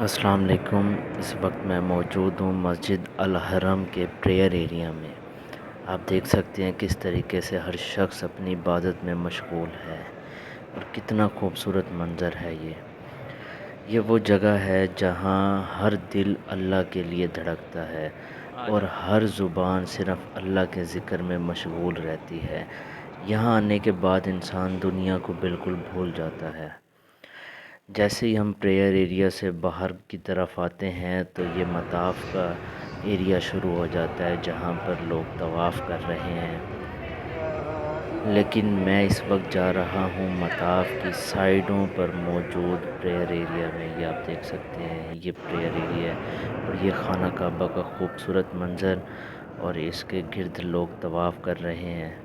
अस्सलाम वालेकुम। इस वक्त मैं मौजूद हूँ मस्जिद अल हरम के प्रेयर एरिया में। आप देख सकते हैं किस तरीके से हर शख्स अपनी इबादत में मशगूल है और कितना खूबसूरत मंज़र है ये वो जगह है जहाँ हर दिल अल्लाह के लिए धड़कता है और हर ज़ुबान सिर्फ़ अल्लाह के ज़िक्र में मशगूल रहती है। यहाँ आने के बाद इंसान दुनिया को बिल्कुल भूल जाता है। जैसे ही हम प्रेयर एरिया से बाहर की तरफ आते हैं तो ये मताफ़ का एरिया शुरू हो जाता है जहाँ पर लोग तवाफ़ कर रहे हैं। लेकिन मैं इस वक्त जा रहा हूँ मताफ़ की साइडों पर मौजूद प्रेयर एरिया में। ये आप देख सकते हैं ये प्रेयर एरिया है और ये खाना काबा का खूबसूरत मंज़र और इसके गिर्द लोग तवाफ़ कर रहे हैं।